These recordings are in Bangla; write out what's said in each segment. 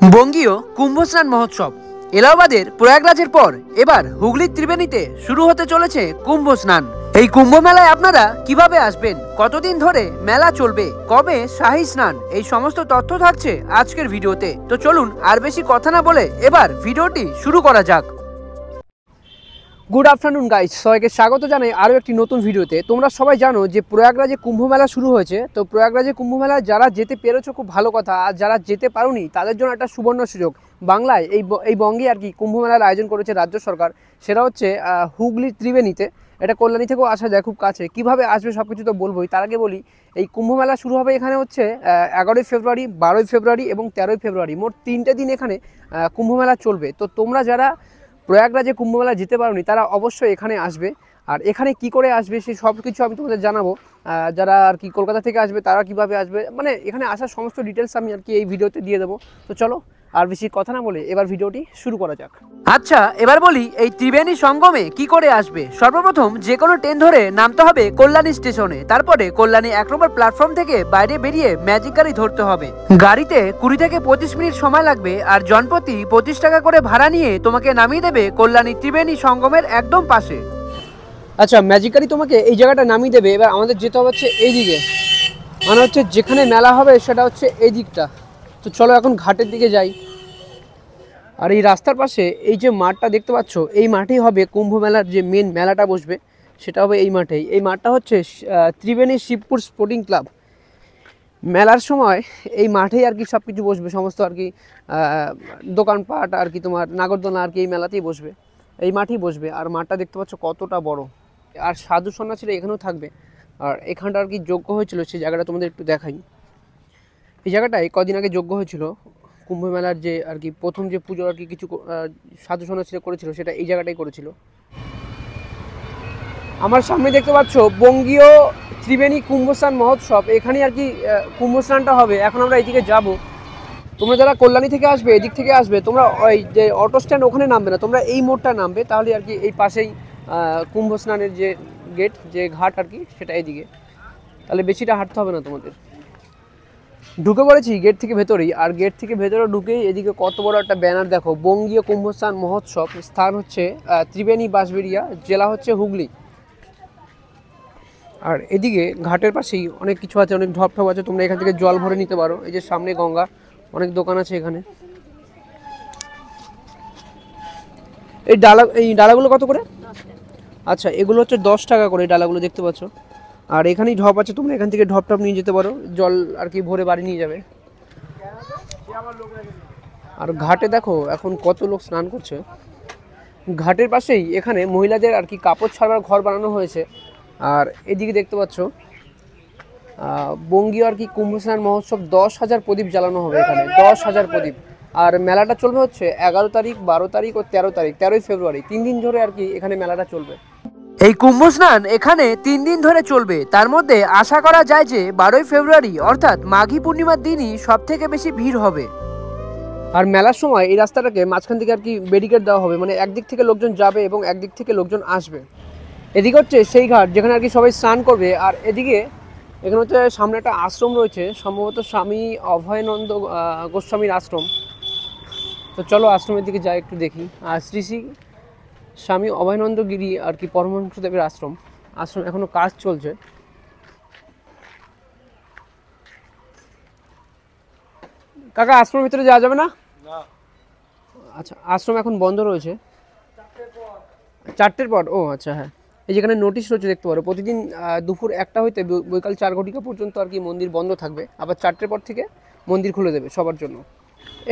বঙ্গীয় কুম্ভস্নান মহোৎসব এলাহাবাদের প্রয়াগরাজের পর এবার হুগলির ত্রিবেণীতে শুরু হতে চলেছে কুম্ভ স্নান। এই কুম্ভ মেলায় আপনারা কিভাবে আসবেন, কতদিন ধরে মেলা চলবে, কবে শাহী স্নান, এই সমস্ত তথ্য থাকছে আজকের ভিডিওতে। তো চলুন আর বেশি কথা না বলে এবার ভিডিওটি শুরু করা যাক। গুড আফটারনুন গাইস, সবাইকে স্বাগত জানাই আরও একটি নতুন ভিডিওতে। তোমরা সবাই জানো যে প্রয়াগরাজে কুম্ভ মেলা শুরু হয়েছে। তো প্রয়াগরাজে কুম্ভ মেলা যারা যেতে পেরেছো খুব ভালো কথা, আর যারা যেতে পারোনি তাদের জন্য একটা সুবর্ণ সুযোগ। বাংলায় এই বঙ্গে আর কি কুম্ভ মেলার আয়োজন করেছে রাজ্য সরকার, সেটা হচ্ছে হুগলির ত্রিবেণীতে। এটা কল্যাণী থেকেও আসা যায় খুব কাছে। কীভাবে আসবে সব কিছু তো বলবোই, তার আগে বলি এই কুম্ভ মেলা শুরু হবে এখানে হচ্ছে 11ই ফেব্রুয়ারি, 12ই ফেব্রুয়ারি এবং 13ই ফেব্রুয়ারি, মোট 3টে দিন এখানে কুম্ভ মেলা চলবে। তো তোমরা যারা প্রয়াগরাজে কুম্ভমেলা যেতে পারোনি তারা অবশ্যই এখানে আসবে। আর এখানে কি করে আসবে সেই সব কিছু আমি তোমাদের জানাবো। যারা আর কি কলকাতা থেকে আসবে তারা কিভাবে আসবে, মানে এখানে আসার সমস্ত ডিটেলস আমি আর কি এই ভিডিওতে দিয়ে দেবো। তো চলো আর বেশি কথা না বলে এবার ভিডিওটি শুরু করা যাক। আচ্ছা, এবার বলি এই ত্রিবেণী সঙ্গমে কি করে আসবে। সর্বপ্রথম যে কোনো ট্রেন ধরে নামতে হবে কল্যাণী স্টেশনে, তারপরে কল্যাণী 1 নম্বর প্ল্যাটফর্ম থেকে বাইরে বেরিয়ে ম্যাজিক গাড়ি ধরতে হবে। গাড়িতে 20 থেকে 25 মিনিট সময় লাগবে, আর জনপ্রতি 25 টাকা করে ভাড়া নিয়ে তোমাকে নামিয়ে দেবে কল্যাণী ত্রিবেণী সঙ্গমের একদম পাশে। আচ্ছা, ম্যাজিক গাড়ি তোমাকে এই জায়গাটা নামিয়ে দেবে। এবার আমাদের যেতে হবে হচ্ছে এই দিকে, মানে হচ্ছে যেখানে মেলা হবে সেটা হচ্ছে এই দিকটা। তো চলো এখন ঘাটের দিকে যাই। আর এই রাস্তার পাশে এই যে মাঠটা দেখতে পাচ্ছ, এই মাঠেই হবে কুম্ভ মেলার যে মেন মেলাটা বসবে, সেটা হবে এই মাঠেই। এই মাঠটা হচ্ছে ত্রিবেণী শিবপুর স্পোর্টিং ক্লাব। মেলার সময় এই মাঠেই আর কি সব কিছু বসবে, সমস্ত আর কি দোকানপাট আর কি তোমার নাগরদোলনা আর কি এই মেলাতেই বসবে, এই মাঠেই বসবে। আর মাঠটা দেখতে পাচ্ছ কতটা বড়। আর সাধু সন্ন্যাসীরা এখানেও থাকবে। আর এখানটা আর কি যজ্ঞ হয়েছিল, সেই জায়গাটা তোমাদের একটু দেখাই। এই জায়গাটায় কদিন আগে যজ্ঞ হয়েছিল কুম্ভ মেলার, যে আর কি প্রথম যে পুজো আর কি কিছু সাধু সন্ন্যাসীরা করেছিল সেটা এই জায়গাটাই করেছিল। আমার সামনে দেখতে পাচ্ছ বঙ্গীয় ত্রিবেণী কুম্ভস্নান মহোৎসব, এখানেই আর কি কুম্ভস্নানটা হবে। এখন আমরা এইদিকে যাব। তোমরা যারা কল্যাণী থেকে আসবে, এদিক থেকে আসবে, তোমরা ওই যে অটো স্ট্যান্ড ওখানে নামবে না, তোমরা এই মোড়টা নামবে, তাহলে আর কি এই পাশেই কুম্ভস্নানের যে গেট, যে ঘাট আর কি সেটা এইদিকে, তাহলে বেশিটা হাঁটতে হবে না তোমাদের। ঢুকে পড়েছি গেট থেকে ভেতরেই। আর গেট থেকে ভেতরে ঢুকেই এদিকে কত বড় একটা ব্যানার দেখো, বঙ্গীয় কুম্ভস্নান মহোৎসব, স্থান হচ্ছে ত্রিবেণী বাঁশবেড়িয়া, জেলা হচ্ছে হুগলি। আর এদিকে ঘাটের পাশেই অনেক কিছু আছে, অনেক ঢপ ঠপ আছে, তোমরা এখান থেকে জল ভরে নিতে পারো। এই যে সামনে গঙ্গা, অনেক দোকান আছে এখানে। এই ডালাগুলো কত করে? আচ্ছা, এগুলো হচ্ছে 10 টাকা করে ডালাগুলো, দেখতে পাচ্ছ। আর এখানেই ঢপ আছে, তোমরা এখান থেকে ঢপ টপ নিয়ে যেতে পারো, জল আর কি ভরে বাড়ি নিয়ে যাবে। আর ঘাটে দেখো এখন কত লোক স্নান করছে। ঘাটের পাশেই এখানে মহিলাদের আর কি কাপড় ছাড়ার ঘর বানানো হয়েছে। আর এদিকে দেখতে পাচ্ছ বঙ্গীয় আর কি কুম্ভস্নান মহোৎসব, 10,000 প্রদীপ জ্বালানো হবে এখানে, 10,000 প্রদীপ। আর মেলাটা চলবে হচ্ছে 11 তারিখ, 12 তারিখ ও 13 তারিখ, 13ই ফেব্রুয়ারি, 3 দিন ধরে আর কি এখানে মেলাটা চলবে। এই কুম্ভ স্নান এখানে 3 দিন ধরে চলবে। তার মধ্যে আশা করা যায় যে 12ই ফেব্রুয়ারি অর্থাৎ মাঘী পূর্ণিমার দিনই সব থেকে বেশি ভিড় হবে। আর মেলার সময় এই রাস্তাটাকে মাঝখান থেকে আর কি ব্যারিকেড দেওয়া হবে, মানে একদিক থেকে লোকজন যাবে এবং একদিক থেকে লোকজন আসবে। এদিকে হচ্ছে সেই ঘাট যেখানে আর কি সবাই স্নান করবে। আর এদিকে এখানে হচ্ছে সামনে একটা আশ্রম রয়েছে, সম্ভবত স্বামী অভয়ানন্দ গোস্বামীর আশ্রম। তো চলো আশ্রমের দিকে যাই, একটু দেখি। আর শ্রী শ্রী স্বামী অভয়ানন্দ গিরি আর কি পরমহংসদেবের আশ্রম এখনো কাজ চলছে। কাকা, আশ্রমের ভিতরে যাওয়া যাবে না? আচ্ছা, আশ্রম এখন বন্ধ রয়েছে 4টের পর। ও আচ্ছা, হ্যাঁ, এই যেখানে নোটিশ রয়েছে দেখতে পারো, প্রতিদিন দুপুর 1টা হইতে বৈকাল 4 ঘটিকা পর্যন্ত আর কি মন্দির বন্ধ থাকবে, আবার 4টের পর থেকে মন্দির খুলে দেবে সবার জন্য।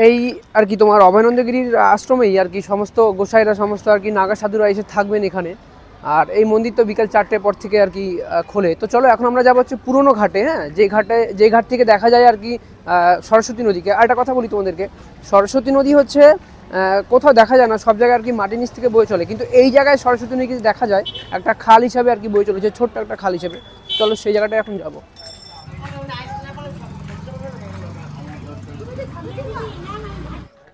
এই আর কি তোমার অভয়ানন্দগিরির আশ্রমেই আর কি সমস্ত গোসাইরা, সমস্ত আর কি নাগা সাধুরা এসে থাকবেন এখানে। আর এই মন্দির তো বিকাল 4টের পর থেকে আর কি খোলে। তো চলো এখন আমরা যাবো হচ্ছে পুরোনো ঘাটে, হ্যাঁ, যে ঘাট থেকে দেখা যায় আর কি সরস্বতী নদীকে। আর একটা কথা বলি তোমাদেরকে, সরস্বতী নদী হচ্ছে কোথাও দেখা যায় না, সব জায়গায় আর কি মাটির নিচ থেকে বয়ে চলে, কিন্তু এই জায়গায় সরস্বতী নদী দেখা যায় একটা খাল হিসাবে আর কি বয়ে চলেছে, ছোট্ট একটা খাল হিসেবে। চলো সেই জায়গাটায় এখন যাবো।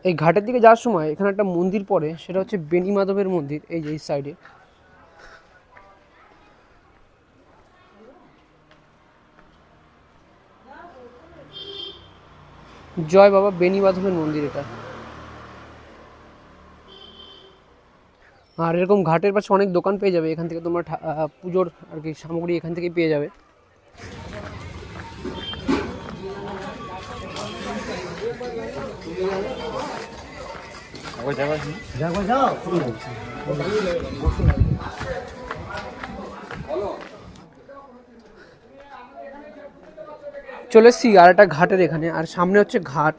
এই ঘাটের দিকে যাওয়ার সময় এখানে একটা মন্দির পড়ে, সেটা হচ্ছে বেনি মাধবের মন্দির, এই যে এই সাইডে। জয় বাবা বেণীমাধবের মন্দির এটা। আর এরকম ঘাটের পাশে অনেক দোকান পেয়ে যাবে, এখান থেকে তোমরা পুজোর আর কি সামগ্রী এখান থেকেই পেয়ে যাবে। চলে এসছি আর একটা ঘাটের এখানে, আর সামনে হচ্ছে ঘাট।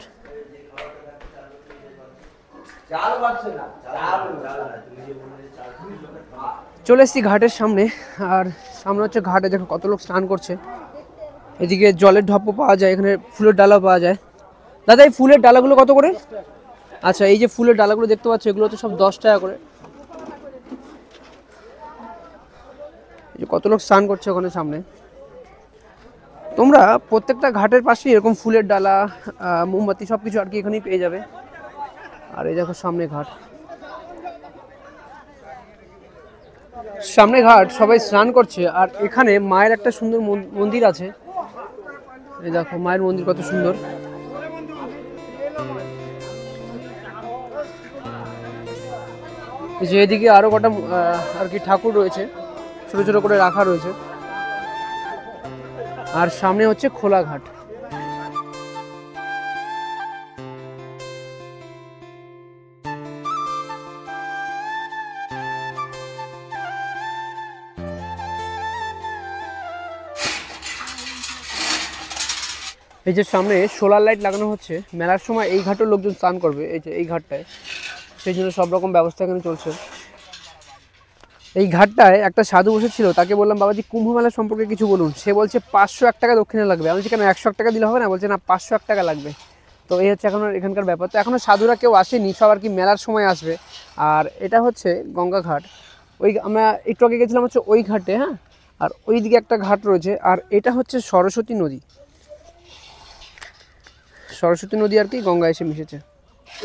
চলে এসছি ঘাটের সামনে, আর সামনে হচ্ছে ঘাটে দেখো কত লোক স্নান করছে। এদিকে জলের ঢপও পাওয়া যায়, এখানে ফুলের ডালা পাওয়া যায়। দাদা এই ফুলের ডালাগুলো কত করে? আচ্ছা এই যে ফুলের ডালাগুলো দেখতে পাচ্ছ এগুলো তো সব 10 টাকা করে। এই যে কত লোক স্নান করছে ওখানে সামনে। তোমরা প্রত্যেকটা ঘাটের পাশে এরকম ফুলের ডালা, মোমবাতি সবকিছু আর কি এখানেই পেয়ে যাবে। আর এই দেখো সামনে ঘাট, সামনে ঘাট, সবাই স্নান করছে। আর এখানে মায়ের একটা সুন্দর মন্দির আছে, এই দেখো মায়ের মন্দির কত সুন্দর। যে এদিকে আরো কটা আর কি ঠাকুর রয়েছে, ছোট ছোট করে রাখা রয়েছে। আর সামনে হচ্ছে খোলা ঘাট। এই যে সামনে সোলার লাইট লাগানো হচ্ছে, মেলার সময় এই ঘাটের লোকজন স্নান করবে, এই যে এই ঘাটটায়, সেই জন্য সব রকম ব্যবস্থা এখানে চলছে। এই ঘাটটায় একটা সাধু বসেছিল, তাকে বললাম বাবাজি কুম্ভ মেলা সম্পর্কে কিছু বলুন। সে বলছে 501 টাকা দক্ষিণা লাগবে। আমি বলছি কেন 101 টাকা দিলে হবে না? বলছে না 501 টাকা লাগবে। তো এই হচ্ছে এখন এখানকার ব্যাপার। তো এখনও সাধুরা কেউ আসেনি, সব আর কি মেলার সময় আসবে। আর এটা হচ্ছে গঙ্গা ঘাট। ওই আমরা একটু আগে গেছিলাম হচ্ছে ওই ঘাটে, হ্যাঁ। আর ওই দিকে একটা ঘাট রয়েছে, আর এটা হচ্ছে সরস্বতী নদী। সরস্বতী নদী আর কি গঙ্গা এসে মিশেছে।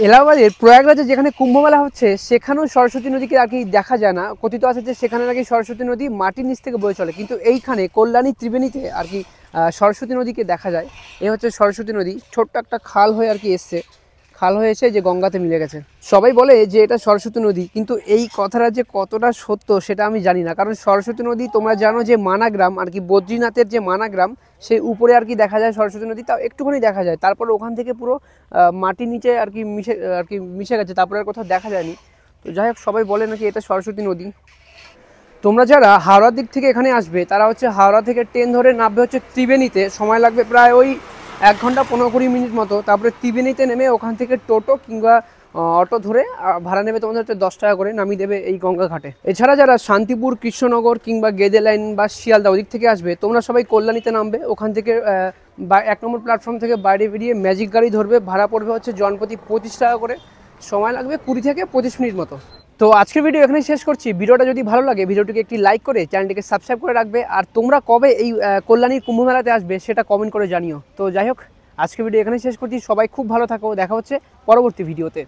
এলাহাবাদের প্রয়াগরাজে যেখানে কুম্ভ মেলা হচ্ছে সেখানেও সরস্বতী নদীকে আর কি দেখা যায় না। কথিত আছে যে সেখানে নাকি সরস্বতী নদী মাটির নিচ থেকে বয়ে চলে, কিন্তু এইখানে কল্যাণী ত্রিবেণীতে আর কি সরস্বতী নদীকে দেখা যায়। এই হচ্ছে সরস্বতী নদী, ছোট্ট একটা খাল হয়ে আর কি এসছে, খাল হয়ে এসে যে গঙ্গাতে মিলে গেছে। সবাই বলে যে এটা সরস্বতী নদী, কিন্তু এই কথাটা যে কতটা সত্য সেটা আমি জানি না। কারণ সরস্বতী নদী তোমরা জানো যে মানাগ্রাম আর কি, বদ্রীনাথের যে মানাগ্রাম সেই উপরে আর কি দেখা যায় সরস্বতী নদী, তাও একটুখানি দেখা যায়। তারপর ওখান থেকে পুরো মাটির নিচে আর কি মিশে গেছে, তারপরে আর কোথাও দেখা যায়নি। তো যাই হোক, সবাই বলে নাকি এটা সরস্বতী নদী। তোমরা যারা হাওড়ার দিক থেকে এখানে আসবে তারা হচ্ছে হাওড়া থেকে ট্রেন ধরে নামবে হচ্ছে ত্রিবেণীতে, সময় লাগবে প্রায় ওই 1 ঘন্টা 15-20 মিনিট মতো। তারপরে ত্রিবেণীতে নেমে ওখান থেকে টোটো কিংবা অটো ধরে ভাড়া নেবে তোমাদের হচ্ছে 10 টাকা করে, নামিয়ে দেবে এই গঙ্গা ঘাটে। এছাড়া যারা শান্তিপুর, কৃষ্ণনগর কিংবা গেদে লাইন বা শিয়ালদা ওদিক থেকে আসবে, তোমরা সবাই কল্যাণীতে নামবে। ওখান থেকে 1 নম্বর প্ল্যাটফর্ম থেকে বাইরে বেরিয়ে ম্যাজিক গাড়ি ধরবে, ভাড়া পড়বে হচ্ছে জনপ্রতি 25 টাকা করে, সময় লাগবে 20 থেকে 25 মিনিট মতো। তো আজকের ভিডিও এখানেই শেষ করছি। ভিডিওটা যদি ভালো লাগে ভিডিওটিকে একটি লাইক করে চ্যানেলটিকে সাবস্ক্রাইব করে রাখবে। আর তোমরা কবে এই কল্যাণীর কুম্ভ মেলাতে আসবে সেটা কমেন্ট করে জানিও। তো যাই হোক, আজকের ভিডিও এখানেই শেষ করছি। সবাই খুব ভালো থাকো, দেখা হচ্ছে পরবর্তী ভিডিওতে।